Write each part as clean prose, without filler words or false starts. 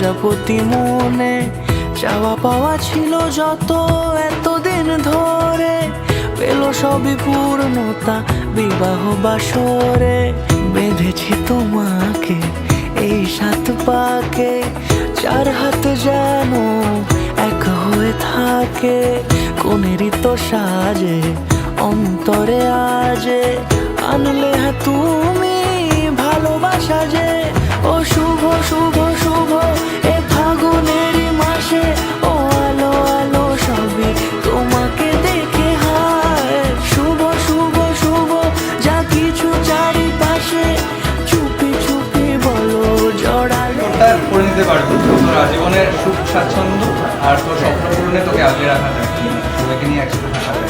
প্রজাপতি মনে চাওয়া পাওয়া ছিল যত এতদিন ধরে, পেল সবই পূর্ণতা বিবাহ বাসরে। বেঁধেছি তোমাকে এই 7 পাকে, 4 হাত যেন এক হয়ে থাকে। কোনেরই তো সাজে অন্তরে আজে, আনলে হ্যাঁ তুমি ভালোবাসা যে। ও শুভ শুভ শুভ এ ফাগুনেরই মাসে, ও আলো আলো সবই তোমাকে দেখে হায়। শুভ শুভ শুভ যা কিছু চারিপাশে, চুপি চুপি বলো জড়ালো। করে নিতে পারবো তোর আজীবনের সুখ স্বাচ্ছন্দ্য আর তোর স্বপ্ন পূরণে তোকে আগলে রাখা যায়, সবাইকে নিয়ে একসাথে থাকা যায়।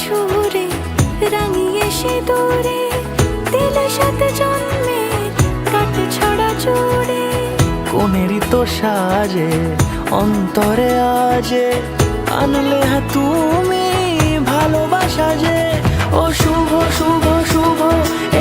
সুরে রাঙিয়ে সে দূরে দিলে 7 জন্মের কাট ছড়া জুড়ে। কোনেরই তো সাজে অন্তরে আজে, আনলে হ্যাঁ তুমি ভালোবাসা যে। ও শুভ শুভ শুভ এ